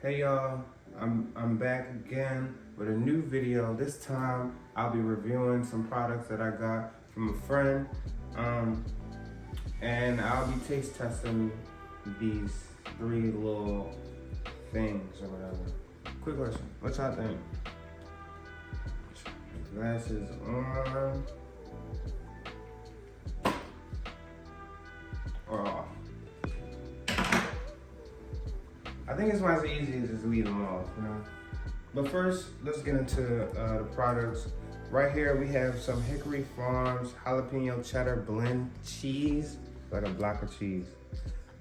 Hey y'all, I'm back again with a new video. This time I'll be reviewing some products that I got from a friend, and I'll be taste testing these 3 little things or whatever. Quick question, what y'all think? Glasses on or off? I think it's nice and easy to just leave them off, you know? But first, let's get into the products. Right here, we have some Hickory Farms jalapeno cheddar blend cheese, like a block of cheese.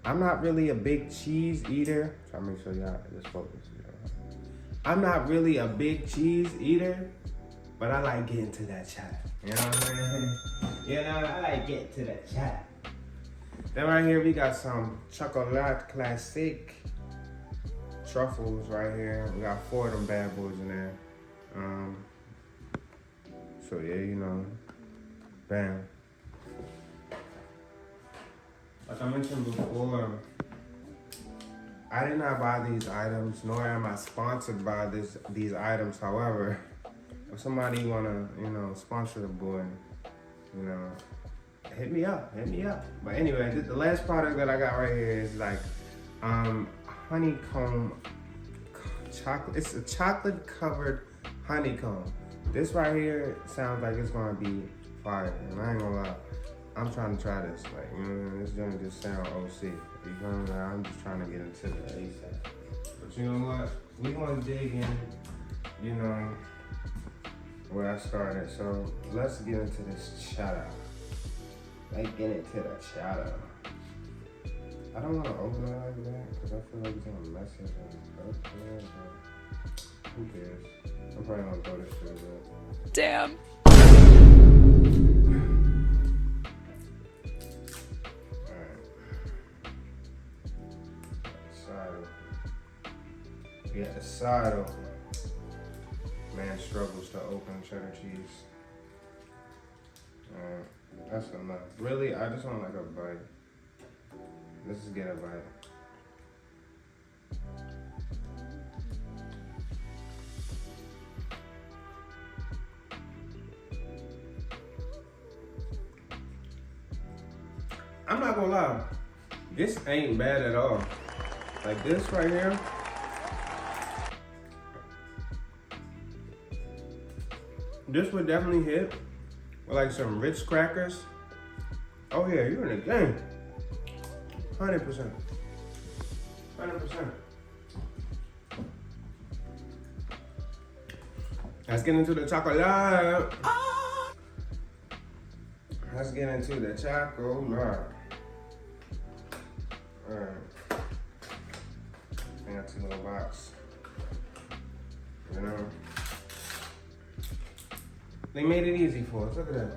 I'm not really a big cheese eater. Try to make sure y'all just focus. I'm not really a big cheese eater, but I like getting to that cheddar. You know what I'm saying? You know, I like getting to that cheddar. Then right here, we got some chocolate classic truffles right here. We got 4 of them bad boys in there. So yeah, you know, bam. Like I mentioned before, I did not buy these items, nor am I sponsored by these items. However, if somebody wanna, you know, sponsor the boy, you know, hit me up. But anyway, the last product that I got right here is like, honeycomb chocolate. It's a chocolate covered honeycomb. This right here sounds like it's gonna be fire, and I ain't gonna lie, I'm trying to try this. Like, you know, this gonna just sound OC. You feel me? I'm just trying to get into the ASAP. But you know what? We gonna dig in, you know, where I started. So let's get into this cheddar. Let's get into the cheddar. I don't want to open it like that because I feel like it's gonna mess it up. Who cares? I'm probably gonna throw this shit away. Damn. Alright. We got the side open. Man struggles to open cheddar cheese. Alright, that's enough. Really, I just want like a bite. Let's just get a bite. I'm not gonna lie, this ain't bad at all. Like this right here, this would definitely hit with like some Ritz crackers. Oh yeah, you're in the game. 100%. 100%. Let's get into the chocolate. Let's get into the chocolate. Alright. I got 2 little box. You know? They made it easy for us. Look at that.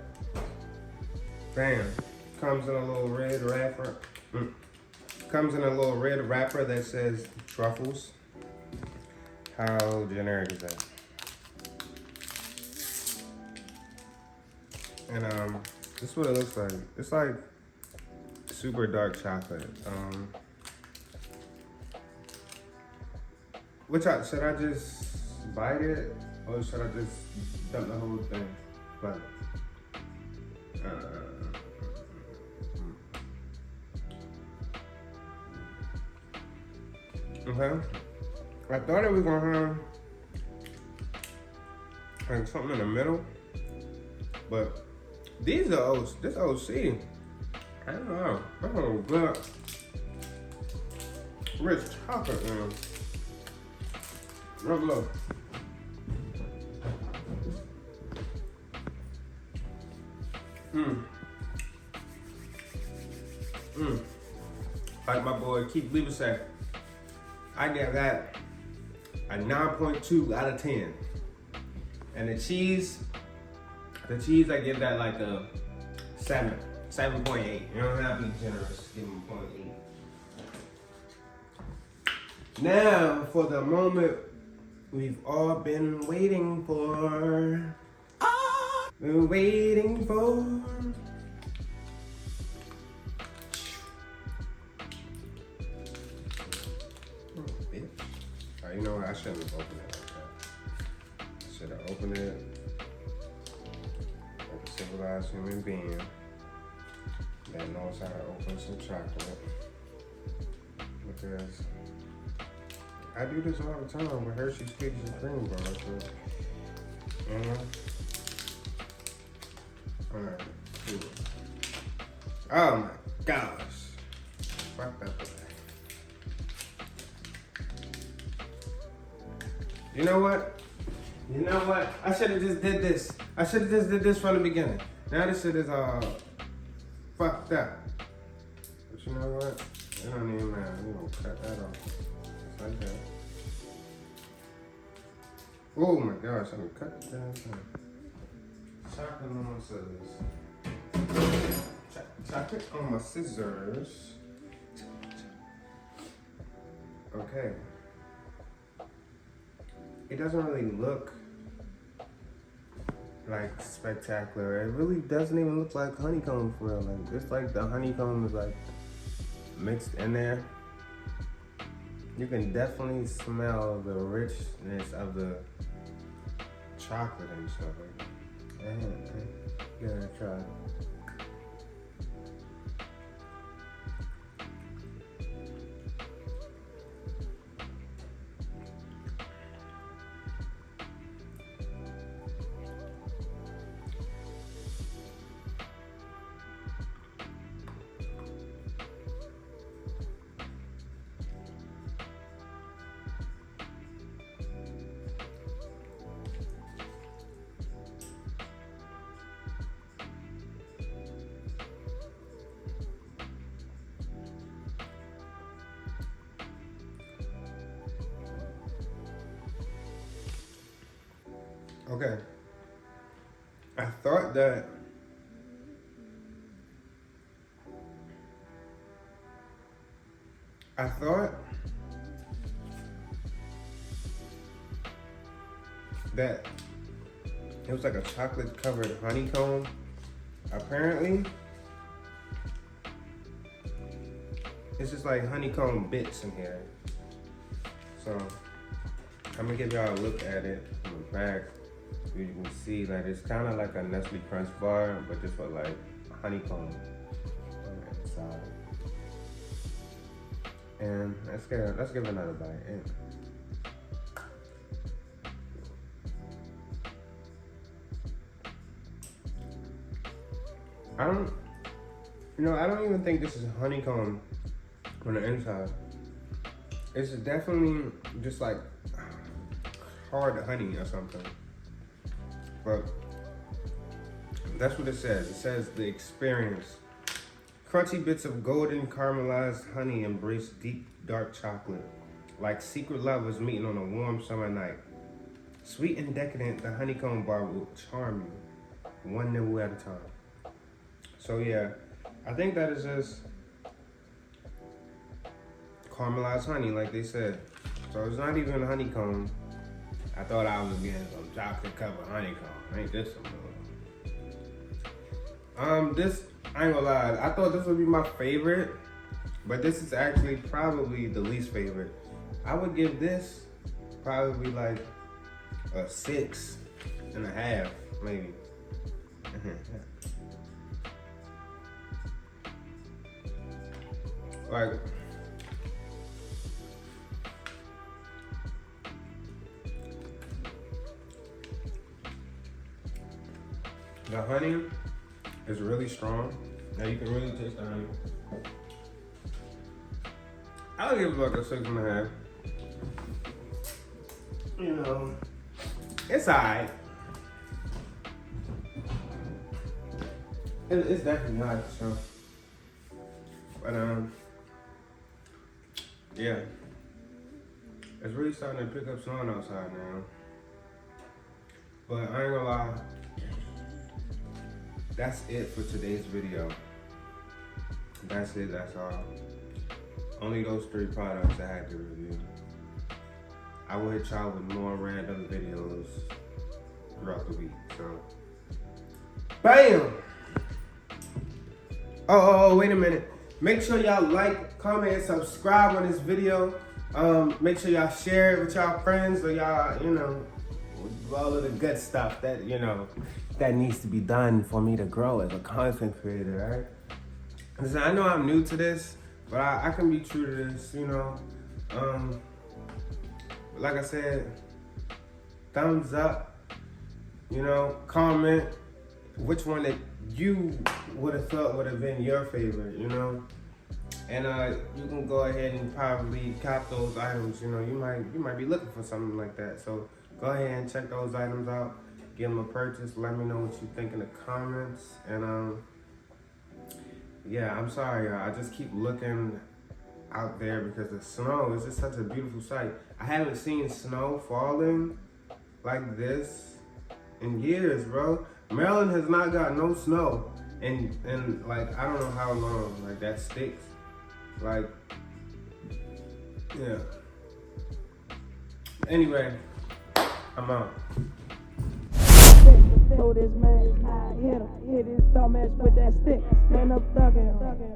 Bam. Comes in a little red wrapper. Comes in a little red wrapper that says truffles. How generic is that? And this is what it looks like. It's like super dark chocolate. Should I just bite it or should I just dump the whole thing? But okay. I thought it was gonna have like something in the middle, but these are this OC. I don't know. That's a good rich chocolate, man. Look. Like my boy Keith Weaver said, I give that a 9.2 out of 10. And the cheese I give that like a 7.8. You know, I'll be generous, give him a 0.8. Now for the moment we've all been waiting for. We're waiting for. You know what? I shouldn't have opened it like that. I should have opened it like a civilized human being that knows how to open some chocolate. Because I do this all the time with Hershey's Cookies and Cream bars. So, alright, cool. Oh my gosh. Fuck that thing. You know what? You know what? I should have just did this. I should have just did this from the beginning. Now this shit is all fucked up. But you know what? It don't even matter. We're gonna cut that off. Just like that. Oh my gosh, I'm gonna cut it down. Chocolate on my scissors. Chocolate on my scissors. Okay. It doesn't really look like spectacular. It really doesn't even look like honeycomb for real. Like, it's like the honeycomb is like mixed in there. You can definitely smell the richness of the chocolate and stuff like that. Yeah, try it. Okay. I thought that it was like a chocolate covered honeycomb. Apparently, it's just like honeycomb bits in here. So I'm gonna give y'all a look at it from the back. You can see that it's kind of like a Nestle Crunch bar, but just with like honeycomb on the inside. And let's give it another bite. I don't even think this is honeycomb on the inside. It's definitely just like hard honey or something. But that's what it says. It says the experience. Crunchy bits of golden caramelized honey embrace deep, dark chocolate. Like secret lovers meeting on a warm summer night. Sweet and decadent, the honeycomb bar will charm you, one nibble at a time. So yeah, I think that is just caramelized honey, like they said. So it's not even honeycomb. I thought I was getting some chocolate covered honeycomb. Ain't this some good? This, I ain't gonna lie, I thought this would be my favorite, but this is actually probably the least favorite. I would give this probably like a 6.5, maybe. Like, the honey is really strong. Now you can really taste the honey. I'll give it like a 6.5. You know, it's alright. It's definitely nice, so. But yeah, it's really starting to pick up sun outside now. But I ain't gonna lie, that's it for today's video. That's it, that's all. Only those 3 products I had to review. I will hit y'all with more random videos throughout the week, so. BAM! Oh, wait a minute. Make sure y'all like, comment, and subscribe on this video. Make sure y'all share it with y'all friends or y'all, all of the good stuff that, that needs to be done for me to grow as a content creator, right? Listen, I know I'm new to this, but I can be true to this, like I said, thumbs up, comment which one that you would have thought would have been your favorite, and you can go ahead and probably cop those items. You might be looking for something like that. So go ahead and check those items out. Give them a purchase. Let me know what you think in the comments. And yeah, I'm sorry, y'all. I just keep looking out there because the snow is just such a beautiful sight. I haven't seen snow falling like this in years, bro. Maryland has not got no snow, and like I don't know how long. Like that sticks. Like, yeah. Anyway, I'm out. Hit his dumbass with that stick. Stand up, thuggin'.